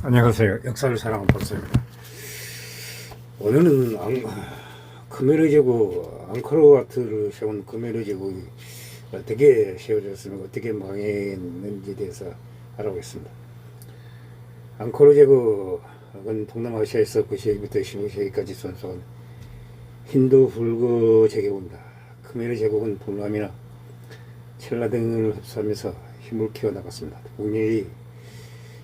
안녕하세요. 역사를 사랑하는 박사입니다. 오늘은 khmer 제국 앙코르와트를 세운 khmer 제국이 어떻게 세워졌으면 어떻게 망했는지에 대해서 알아보겠습니다. 앙코르 제국은 동남아시아에서 9세기부터 15세기까지 존속한 힌두 불교 제국입니다. khmer 제국은 불람이나 첼라 등을 흡수하면서 힘을 키워나갔습니다. 국력이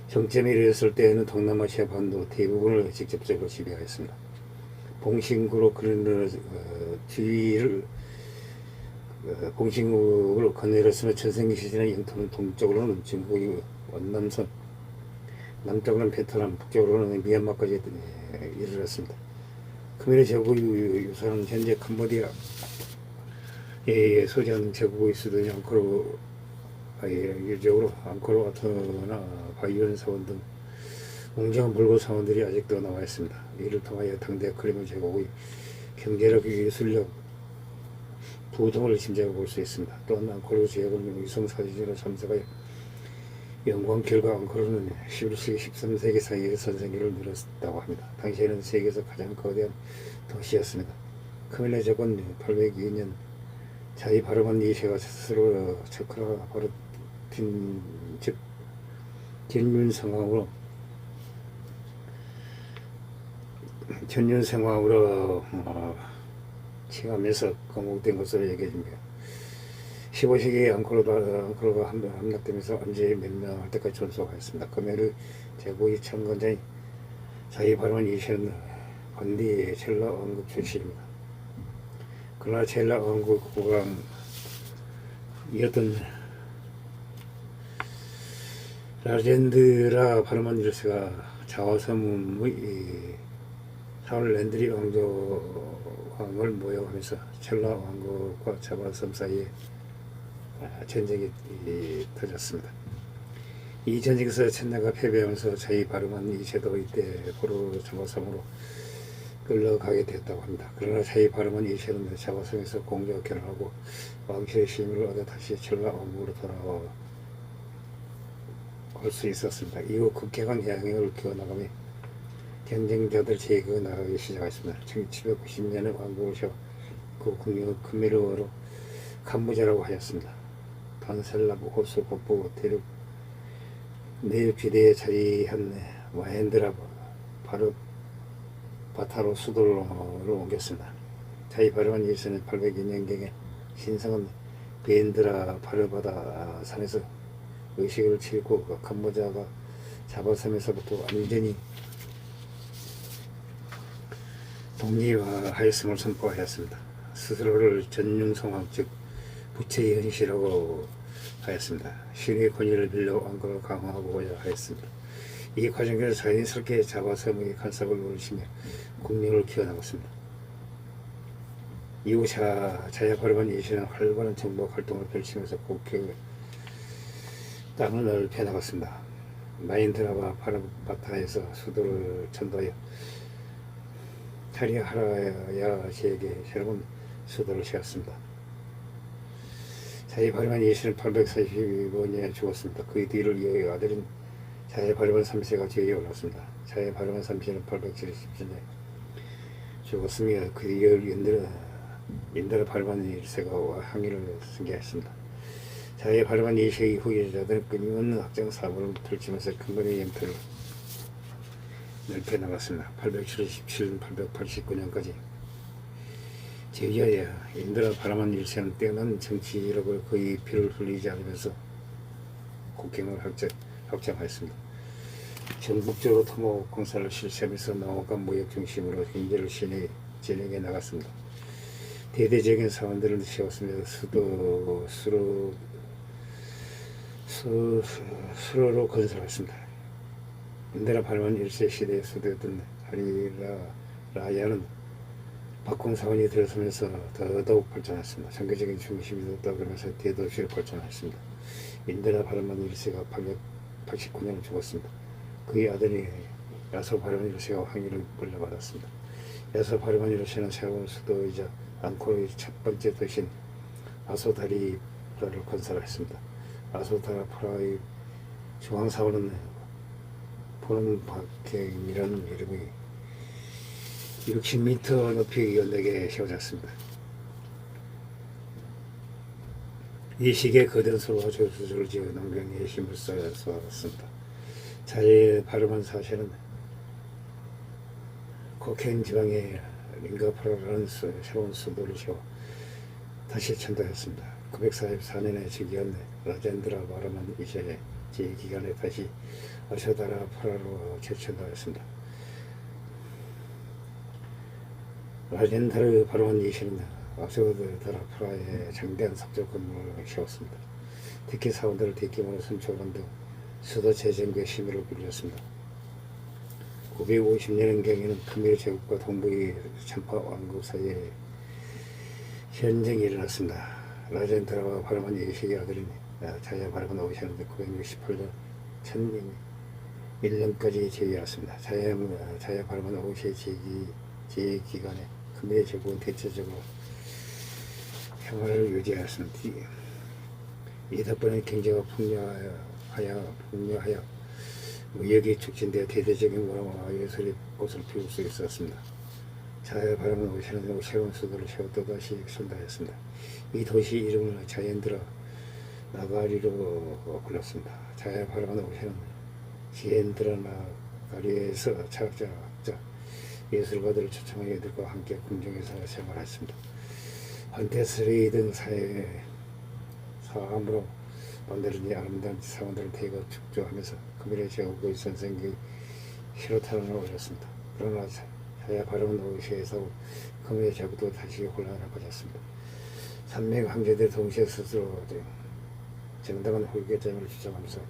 정점에 이르렀을 때에는 동남아시아 반도 대부분을 직접적으로 지배하였습니다. 봉신국으로 그를 봉신국으로 건너렸으며 전생기 시절의 영토는 동쪽으로는 중국이 원남선, 남쪽으로는 베트남, 북쪽으로는 미얀마까지 이르렀습니다. khmer 제국의 유산은 현재 캄보디아에 소재하는 제국의 수도인 앙코르 일적으로 앙코르와트나 바이온 사원 등 웅장한 불교 사원들이 아직도 남아 있습니다. 이를 통하여 당대 khmer 제국의 경제력, 예술력, 부동을 짐작해 볼 수 있습니다. 또한 앙코르 제국은 위성 사진으로 참석하여 연구한 결과 앙코르는 11세기, 13세기 사이에 선생기를 누렸다고 합니다. 당시에는 세계에서 가장 거대한 도시였습니다. khmer 제국은 802년 자기 발음한 이세가 스스로 척크라 바르틴 즉 전륜성왕으로 칭하면서 건국된 것으로 얘기해줍니다. 15세기에 앙코르가 함락되면서 언제 멸망할 때까지 존속하였습니다. khmer 제국의 창건자인 자기 발음한 이세는 건디 첼라 왕국 출신입니다. 그러나 첼라 왕국 국왕이었던 라젠드라 바르만 1세가 자와섬의 사울 랜드리 왕조왕을 모욕하면서 첼라 왕국과 자와섬 사이에 전쟁이 터졌습니다. 이 전쟁에서 첸나가 패배하면서 자기 바르만 2세도 이때 포로 자와섬으로 끌려가게 됐다고 합니다. 그러나 자기 바르만 2세는 자와섬에서 공주와 결혼하고 왕실의 신임을 얻어 다시 첼라 왕국으로 돌아올 수 있었습니다. 이후 급격한 양행을 키워나가며 경쟁자들 제거해 나가기 시작했습니다. 1790년에 왕국을 세워 그 국명을 khmer어로 캄보자라고 하였습니다. 단셀라브 호수 북부 대륙 내륙지대에 자리한 마헨드라 바타로 수도로 옮겼습니다. 자기 바르만 1세는 802년경에 신성한 베엔드라 바르바다 산에서 의식을 치르고 캄보자가 자바섬에서부터 완전히 독립하였음을 선포하였습니다. 스스로를 전륜성왕 즉 부처의 현실이라고 하였습니다. 신의 권위를 빌려 왕국을 강화하고자 하였습니다. 이 과정에서 자연스럽게 자바섬의 간섭을 누리시며 국력을 키워나갔습니다. 이후 자야 바르만 2세는 활발한 정복 활동을 펼치면서 국격을 땅을 넓혀 나갔습니다. 마인드라와 바타에서 수도를 천도하여 타리하라야 지역에 새로운 수도를 세웠습니다. 자야 바르만 2세는 845년에 죽었습니다. 그의 뒤를 이어 아들인 자야 바르만 3세가 지위에 올랐습니다. 자야 바르만 3세는 877년에 죽었으며 그 뒤를 인드라 바르만 1세가 항의를 승계했습니다. 자야 바르만 2세의 후계자들은 끊임없는 확장 사업을 펼치면서 khmer의 영토를 넓혀 나갔습니다. 877년, 889년까지 제위하여 인드라 바르만 1세는 뛰어난 정치력을 거의 피를 흘리지 않으면서 국경을 확장하였습니다. 전국적으로 토목 공사를 실시하면서 농업과 무역 중심으로 경제를 진행해 나갔습니다. 대대적인 사원들을 세웠으며 수로로 건설했습니다. 인드라 바르만 1세 시대의 수도였던 하리라야는 박공 사원이 들어서면서 더더욱 발전했습니다. 선교적인 중심이 떠오르면서 대도시를 발전했습니다. 인드라 바르만 1세가 889년에 죽었습니다. 그의 아들이 야소 바르만 1세가 황위를 물려받았습니다. 야소 바르만 1세는 새로운 수도이자 앙코르의 첫 번째 도시인 아소다리프라를 건설했습니다. 아소다리프라의 중앙사원은 보름박행이라는 이름이 60m 높이 연대에 세워졌습니다. 이 시기에 거대한 소가 저수지를 지어 농경에 힘을 쏟았습니다. 자리에 발음한 사실은 코케인 지방에 링가프라라는 새로운 수도를 세워 다시 천도했습니다. 944년에 즉위한 라젠드라 바라만 이제 제2기간에 다시 아셔다라 프라로 재천도했습니다. 라젠드라 바라만 이시는 아셔다라 프라에 장대한 삽질 건물을 세웠습니다. 특히 사원들을 대규모로 선출한 등 수도 재정비에 힘을 빌렸습니다. 950년경에는 khmer 제국과 동북의 참파 왕국 사이에 현쟁이 일어났습니다. 라젠드라와 바라만 이식의 아들인 자야 바라만 오셨는데 968년 1001년까지 재위했습니다. 자야 바라만 오시의 재위 기간에 khmer 제국은 대체적으로 평화를 유지하였습니다. 이 덕분에 경제가 풍요하여 무역이 촉진되어 대대적인 문화와 예술의 꽃을 피울 수 있었습니다. 자야 바라만 오시는 새로운 수도를 세워 또다시 선다했습니다. 이 도시 이름을 자연드라 나가리로 불렀습니다. 자야 바라만 오시는 자연드라 나가리에서 차학자, 예술가들을 초청한 이들과 함께 궁정에서 생활했습니다. 한때 스레이든 사암으로 만들어진 아름다운 사원들을 대거 축조하면서 khmer 제국의 전생기 희로탄을 올렸습니다. 그러나 자야 바라만 오시에서 khmer 제국도 다시 혼란을 가졌습니다. 산맥 황제들 동시에 스스로 정당한 홀개점을 주장하면서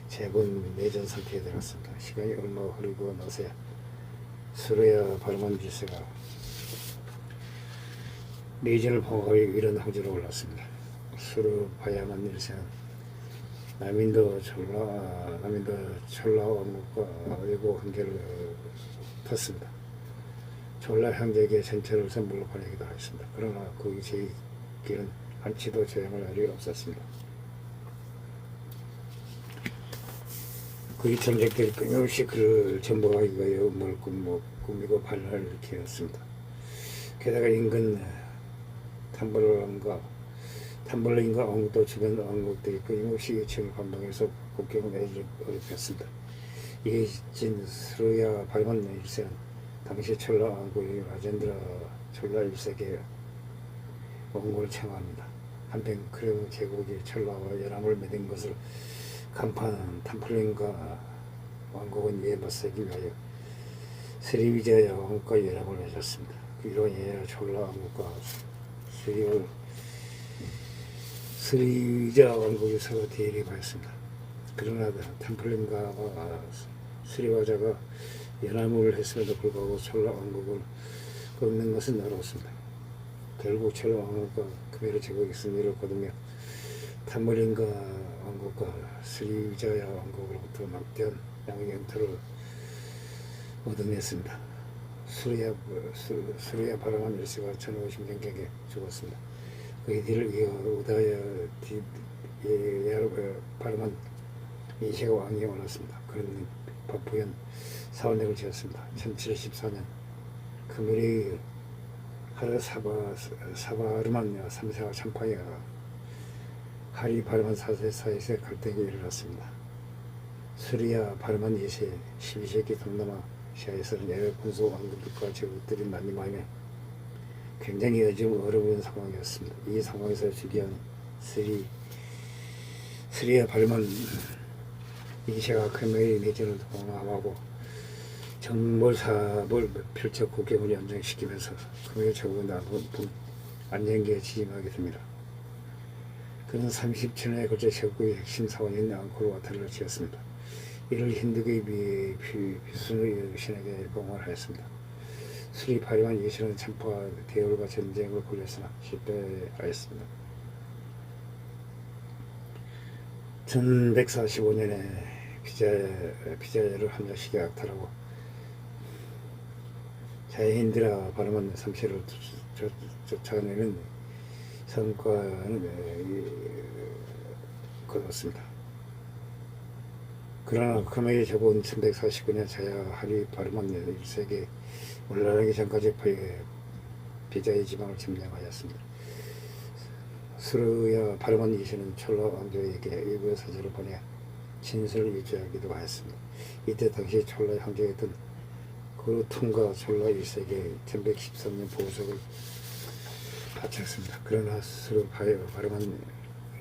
제군 내전 상태에 들어갔습니다. 시간이 얼마 흐르고 나서야 수르야 바라만 질세가 내전을 봉합하기 이런 황제로 올랐습니다. 수르 바야만 일세는 남인도 촐라 왕국과 외국 관계를 텄습니다. 촐라 형제에게 전체를 선물로 보내기도 했습니다. 그러나 그 제길은 한치도 조용할 날이 없었습니다. 그의 전쟁들이 끊임없이 그를 전복하기 위하여 음모를 꾸미고 반란을 일으켰습니다. 게다가 인근 탐벌린과 왕국도 주변 왕국들이 끊임없이 요청을 반동해서 국경을 내지 어렵혔습니다. 이에 진 스루야 바라만 일세는 당시 촐라 왕국의 라젠드라 촐라 1세계 왕국을 청합니다. 한편 khmer 제국이 촐라와 연합을 맺은 것을 간파한 탐플린과 왕국은 이에 맞서기 위하여 스리비자야 왕국과 연합을 맺었습니다. 이로 인하여 촐라 왕국과 스리비자 왕국이 서로 대립하였습니다. 그러나 탐플린과 스리비자가 연합을 했음에도 불구하고 촐라 왕국을 꺾는 것은 어려웠습니다. 결국 촐라 왕국과 khmer 제국의 승리를 거두며 탐플린과 왕국과 스리비자야 왕국으로부터 막대한 영토를 얻어냈습니다. 수르야 바라만 1세가 1050년경에 죽었습니다. 그의 뒤를 이어 우다야 바라만 2세가 왕위에 올랐습니다. 그는 바푸연 사원렉을 지었습니다. 1714년 khmer이 사바르만 3세와 참파야 하리 바라만 4세 사이에 갈등이 일어났습니다. 수르야 바라만 2세 12세기 동남아 시아에서는 여러 군소 왕국들과 제국들이 난입하며 굉장히 어려운 상황이었습니다. 이 상황에서 즉위한 스리야 바라만 2세가 khmer의 내전을 봉합하고 정몰사업을 펼쳐 국경을 연장시키면서 khmer 제국은 안정기에 취임하게 됩니다. 그는 30년에 걸쳐 제국의 핵심 사원인 앙코르와트를 지었습니다. 이를 힌두교의 비순의 신에게 봉헌하였습니다. 수리 바라만 2세는 참파와 대열과 전쟁을 벌였으나 실패하였습니다. 1145년에 비자야를 함락시켜 약탈하고 자야힌드라 바라만 3세를 쫓아내는 성과는 거뒀습니다. 그러나 크메이 제본 1149년 자야 하리 바르만 1세기 올라가기 전까지 비자의 지방을 점령하였습니다. 수르야 바르만 2세는 철라 왕조에게 일부 사절을 보내 진술을 유지하기도 하였습니다. 이때 당시 철라 황제였던 그루퉁과 철라 1세기 1113년 보석을 바쳤습니다. 그러나 수르 바르만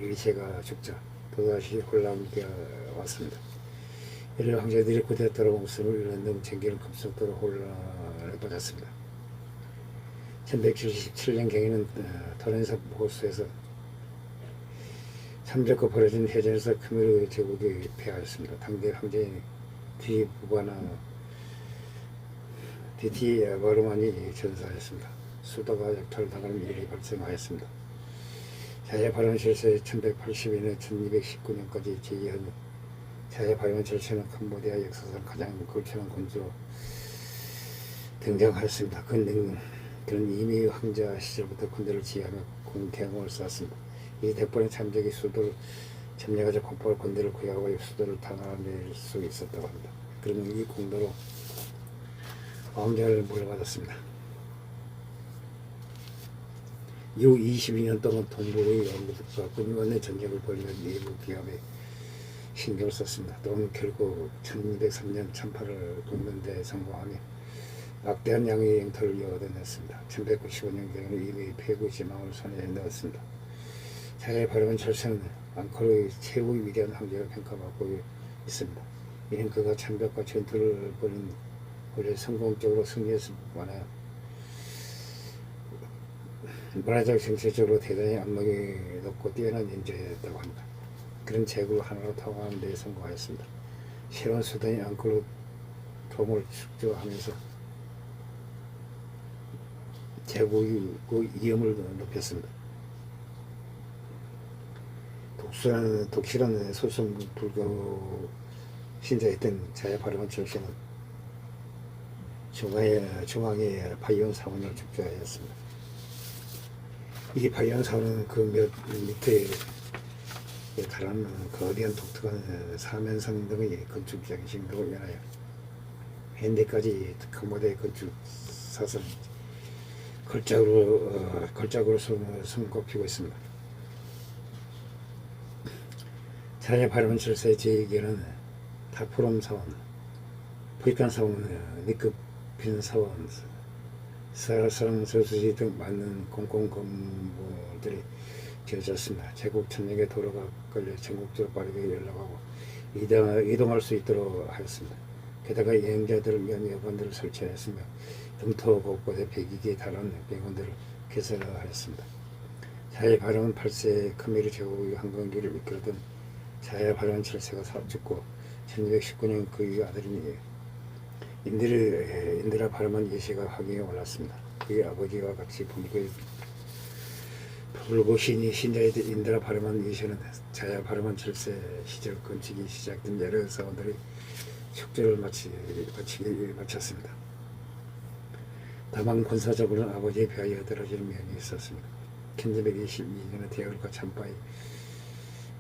1세가 죽자 또다시 혼란기가 왔습니다. 이를 황제들이 쿠데타로 목숨을 잃는 쟁기는 급속도로 혼란에 빠졌습니다. 1177년경에는 토렌사 호수에서 참적과 벌어진 해전에서 크메르 제국이 패하였습니다. 당대 황제인 디부바나 디티 바르만이 전사하였습니다. 수도가 약탈당하는 일이 발생하였습니다. 자야 바르만 철세 1182년 1219년까지 제기한 자야 바르만 철세는 캄보디아 역사상 가장 걸출한 군주로 등장하였습니다. 그는 이미 황자 시절부터 군대를 지휘하며 공태공을 쌓았습니다. 이 덕분에 참적이 수도를 점령하자 곧바로 군대를 구하고 수도를 탄압할 수 있었다고 합니다. 그러면 이 공로로 왕좌를 물려받았습니다. 이후 22년 동안 동북의 영국과 군의원의 전쟁을 벌이며 내부 기압에 신경을 썼습니다. 또한 결국 1203년 참파를 걷는 데 성공하며 막대한 양의 영토를 얻어냈습니다. 1195년경에는 이미 폐구 지망을 손에 넣었습니다. 자야 바르만 철세는 앙코르의 최고의 위대한 황제로 평가받고 있습니다. 이는 그가 참벽과 전투를 벌인 후에 성공적으로 승리했을 뿐만 아니라 문화적 정치적으로 대단히 안목이 높고 뛰어난 인재였다고 합니다. 그런 제국을 하나로 통합하는 데 성공하였습니다. 새로운 수단인 앙코르 돔을 축조하면서 제국의 위험을 높였습니다. 독실한 소수 불교 신자였던 자야 바르만 철세는 중앙에 바이온 사원을 축조하였습니다. 이 바이온 사원은 그 밑에 달하는 거대한 독특한 사면성 등의 건축적인 신도를 인하여 현대까지 캄보디아의 건축 사설은 걸작으로 손꼽히고 있습니다. 자야 바르만 철세의 제2기는 타프롬 사원, 부익한 사원, 니급빈 사원, 사랑 저수지 등 많은 공공 건물들이 지어졌습니다. 제국 전역에 도로가 걸려 전국적으로 빠르게 연락하고 이동할 수 있도록 하였습니다. 게다가 여행자들을 위한 여관들을 설치하였으며 영토 곳곳에 102개에 달하는 병원들을 개설하였습니다. 자야 바르만 8세 크메르 제국의 황건기를 이끌던 자야 바르만 철세가 죽고 1219년 그의 아들인 인드라 바르만 2세가 황위에 올랐습니다. 그의 아버지와 같이 불고신이 신자이던 인드라 바르만 2세는 자야 바르만 철세 시절 건축이 시작된 여러 사원들이 축제를 마쳤습니다. 다만 군사적으로는 아버지에 비하여 떨어지는 면이 있었습니다. 1122년에 대열과 참파의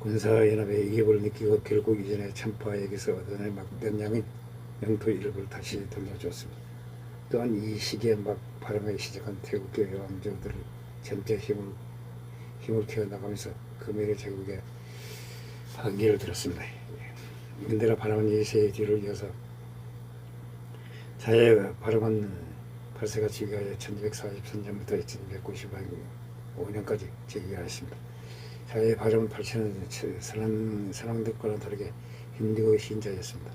군사연합의 이격을 느끼고 결국 이전에 참파에게서 얻어낸 막대한 양인 영토 일부를 다시 돌려줬습니다. 또한 이 시기에 막 바람에 시작한 태국교회 왕조들을 점차 힘을 키워나가면서 금메르 제국의 반기를 들었습니다. 인드라 바르만 2세의 뒤를 이어서 자야 바르만 8세가 즉위하여 1243년부터 1295년까지 즉위하였습니다. 자야 바르만 8세는 선왕들과는 다르게 힌두교 신자였습니다.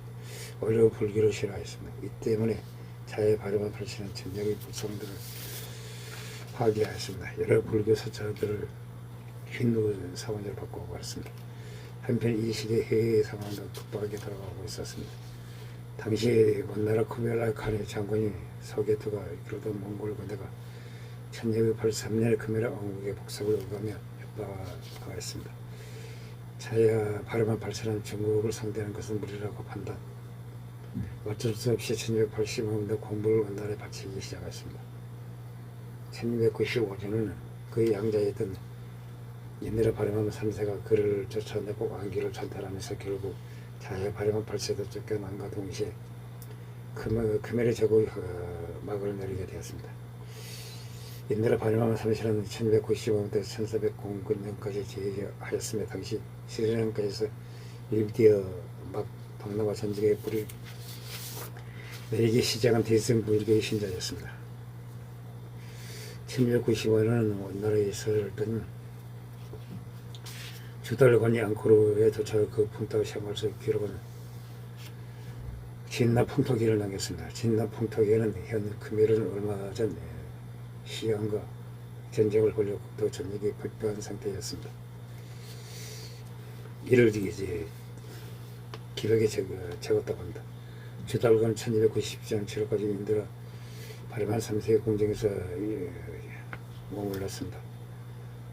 오히려 불교를 싫어하였습니다. 이 때문에 자야 바르만 8세는 전역의 불성들을 파괴하였습니다. 여러 불교 사찰들을 힌두 사원으로 바꾸고 갔습니다. 한편 이 시기에 해외 상황도 급박하게 돌아가고 있었습니다. 당시 원나라 쿠벨라이 칸의 장군이 소게트가 이끌던 몽골 군대가 1283년에 크메라 왕국의 복속을 오가며 협박하였습니다. 자야 바르만 8세는 중국을 상대하는 것은 무리라고 판단. 어쩔 수 없이 1285년도 공부를 원나라에 바치기 시작했습니다. 1295년에는 그의 양자였던 인드라 바르만 3세가 그를 쫓아내고 왕기를 찬탈하면서 결국 자해 발해만 8세도 쫓겨난과 동시에 크메르 제국이 막을 내리게 되었습니다. 인도라 발해만 3세는 1295년부터 1409년까지 제위하였으며 당시 스리랑카에서 일비디어 막 동남아 전쟁에 불을 내리기 시작한 대승 불교의 신자였습니다. 1695년은 원나라에 서던 주달건이 앙코르에 도착한 그 풍토 생활서 기록은 진나 풍토기를 남겼습니다. 진나 풍토기에는 현 크메르는 얼마 전 시안과 전쟁을 벌여 국토 전역이 발표한 상태였습니다. 이를 이제 기록에 적었다고 합니다. 주달건 1297년 7월까지 인도라 발해만 3세의 공정에서 머물렀습니다.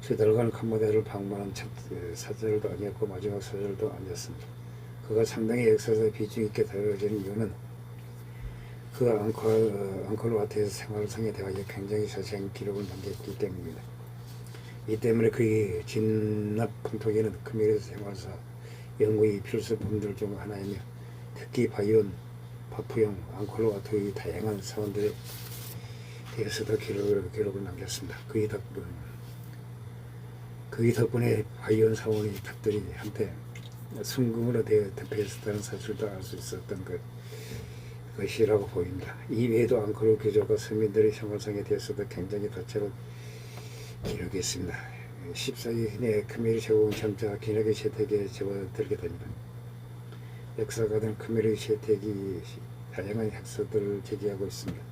주달건 캄보디아를 방문한 첫 사절도 아니었고 마지막 사절도 아니었습니다. 그가 상당히 역사에서 비중 있게 다뤄진 이유는 그 앙코르와트에서 생활상에 대하여 굉장히 자세한 기록을 남겼기 때문입니다. 이 때문에 그의 진납 풍토기는 크메르 생활사 연구의 필수품들 중 하나이며 특히 바이온, 파푸형, 앙코르와트의 다양한 사원들에 대해서도 기록을 남겼습니다. 그의 덕분에 바이온 사원의 탑들이 한때 순금으로 대표했었다는 사실도 알 수 있었던 것이라고 보입니다. 이 외에도 앙코르 귀족과 서민들의 생활상에 대해서도 굉장히 다채로운 기록이 있습니다. 14기 내 크메르 제국은 점차 기력의 채택에 접어들게 됩니다. 역사가든 크메르 채택이 다양한 학설들을 제기하고 있습니다.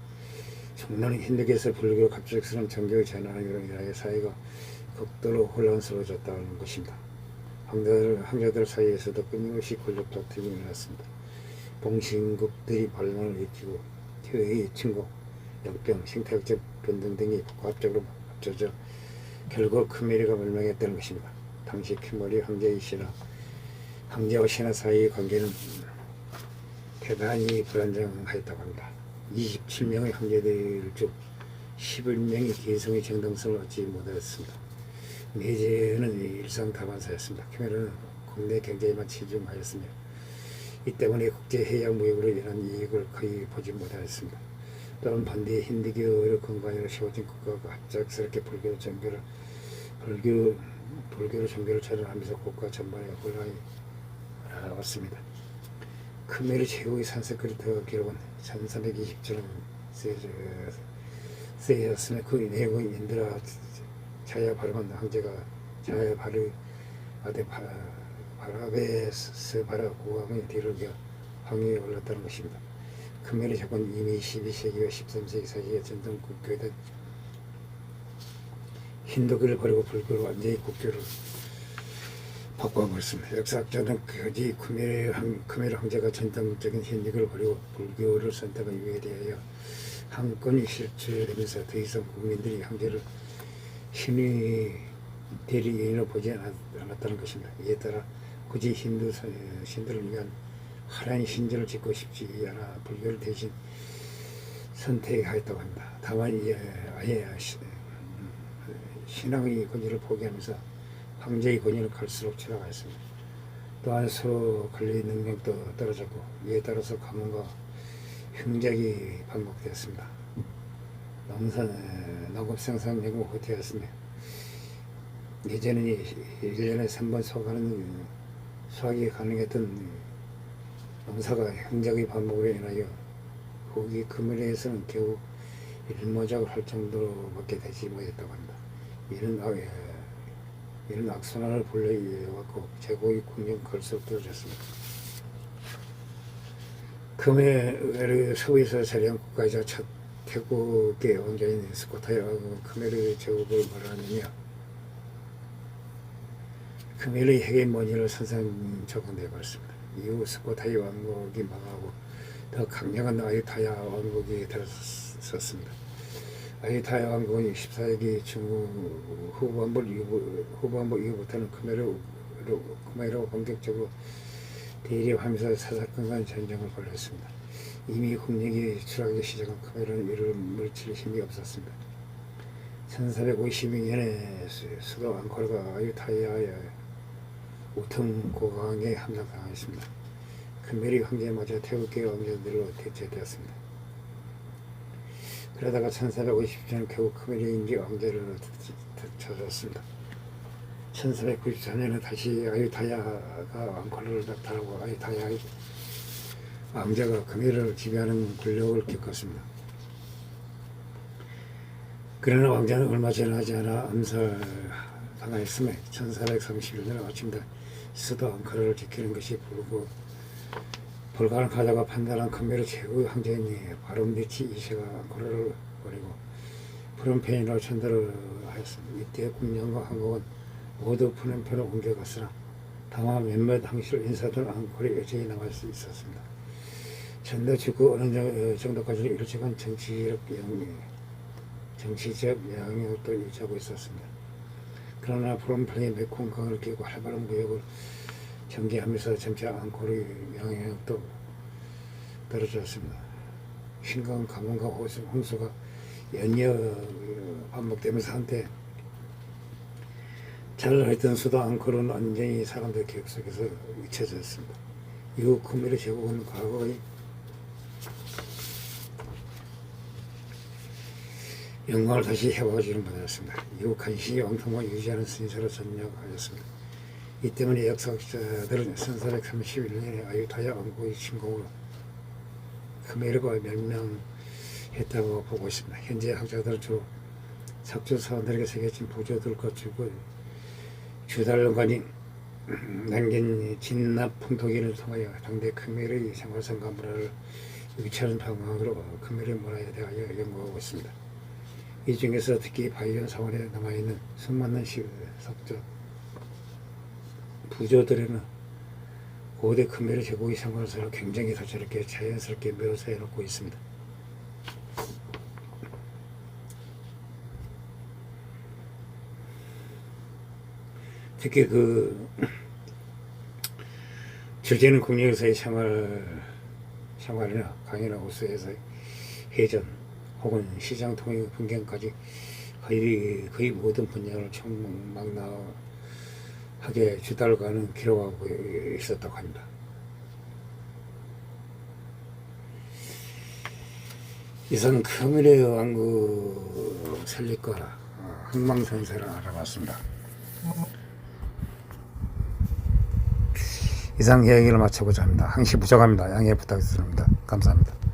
중간에 힌두교에서 불교 갑작스러운 정교의 전환으로 인하여 사회가 극도로 혼란스러워졌다는 것입니다. 황제들 사이에서도 끊임없이 권력 다툼이 일어났습니다. 봉신국들이 반란을 일으키고 태의 침공, 역병, 생태학적 변동 등이 복합적으로 합쳐져 결국 크메르가 멸망했다는 것입니다. 당시 크메르 황제와 신하 사이의 관계는 대단히 불안정하였다고 합니다. 27명의 황제들 중 11명이 개성의 정당성을 얻지 못하였습니다. 내재는 일상다반사였습니다. 크메르는 국내 경제에만 치중하였으며 이 때문에 국제해양무역으로 인한 이익을 거의 보지 못하였습니다. 또한 반대에 힌두교를 근간으로 세워진 국가가 갑작스럽게 불교로 종교를 전환하면서 국가 전반에 혼란이 왔습니다. 크메르 제국의 산스크리트 기록은 1320년 쓰여졌으며 그 내용은 인도라 자야 발해만 황제가 자야 바라베스바라 국왕의 뒤를 이어 황위에 올랐다는 것입니다. 크메르 제국은 이미 12세기와 13세기 사이에 전통 국교이던 힌두교를 버리고 불교로 완전히 국교를 바꿔버렸습니다. 역사학자는 그지 크메르 황제가 전통적인 힌두교를 버리고 불교를 선택한 이유에 대하여 한 건이 실추되면서 더 이상 국민들이 황제를 신의 대리인으로 보지 않았다는 것입니다. 이에 따라 굳이 힌두 신들을 위한 화려한 신전을 짓고 싶지 않아 불교를 대신 선택하였다고 합니다. 다만 아예 신앙의 권위를 포기하면서 황제의 권위는 갈수록 추락하였습니다. 또한 서로 관리 능력도 떨어졌고 이에 따라서 가문과 흉작이 반복되었습니다. 농업 생산량은 후퇴하였으며 예전에는 1년에 3번 수확이 가능했던 농사가 흉작의 반복으로 인하여 후기 크메르에서는 겨우 일모작을 할 정도로밖에 되지 못했다고 합니다. 이런 악순환을 불러이어왔고 제국의 국력은 갈수록 떨어졌습니다. 크메르 서부에서 자리한 국가이자 첫 태국의 왕자인 스코타의 크메르 제국을 말하느냐 크메르의 헤게모니를 선상적응되어버렸습니다. 이후 스코타의 왕국이 망하고 더 강력한 아유타야 왕국이 들어섰습니다. 아유타야 왕국은 14세기 중후 후반부 이후부터는 크메르와 본격적으로 대립하면서 사사건건 전쟁을 벌였습니다. 이미 국력이 추락하기 시작한 크메르는 이를 물칠 힘이 없었습니다. 1452년에 수도 앙코르가 아유타야의 우텀 고강에 함락당했습니다. 큰메리 황제마저 태국계 왕자들로 대체되었습니다. 그러다가 1450년 겨우 큰메리 왕제를 찾았습니다. 1494년에 다시 아유타야가 앙코르를 나타나고 아유타야의 왕자가 금해를 지배하는 권력을 겪었습니다. 그러나 왕자는 얼마 지나지 않아 암살당하였음에 1431년 아침에 수도 앙코르를 지키는 것이 불가능하다고 판단한 금해의 최고의 황제인 바롬리치 2세가 앙코르를 버리고 프놈펜으로 전달을 하였습니다. 이때 국령과 항공은 모두 프놈펜으로 옮겨갔으나 다만 몇몇 항실 인사들은 앙코르에 여전히 남을 수 있었습니다. 전도 죽고 어느 정도까지는 일정한 정치적 영향력도 유지하고 있었습니다. 그러나 프놈펜이 메콩강을 끼고 활발한 무역을 전개하면서 점차 앙코르의 영향력도 떨어졌습니다. 신강 가뭄과 홍수가 연이어 반복되면서 한때 잘 했던 수도 앙코르는 완전히 사람들 기억 속에서 잊혀졌습니다. 이후 큰메리 제국은 과거의 영광을 다시 회복하지는 못했습니다. 이후 간신히 왕통을 유지하는 신세로 전역하였습니다. 이 때문에 역사학자들은 1431년에 아유타야 왕국의 침공으로 큰메리가 멸명했다고 보고 있습니다. 현재 학자들은 주로 삭주 사원들에게 새겨진 부조들과 주달관이 남긴 진납 풍토기를 통하여 당대 큰메리의 생활상과 문화를 위치하는 방향으로 큰메리 문화에 대하여 연구하고 있습니다. 이 중에서 특히 바이온 사원에 남아있는 수많은 석조 부조들에는 고대 큰메리 제국의 생활사를 굉장히 다채롭게 자연스럽게 묘사해 놓고 있습니다. 특히 주제는 국내에서의 생활이나 강의나 호수에서의 해전 혹은 시장 통행 분경까지 거의 모든 분야를 총망라하게 주달과는 기록하고 있었다고 합니다. 이상 큰메리 왕국 설립과 흥망성쇠를 알아봤습니다. 이상 이야기를 마쳐보자 합니다. 항시 부족합니다. 양해 부탁드립니다. 감사합니다.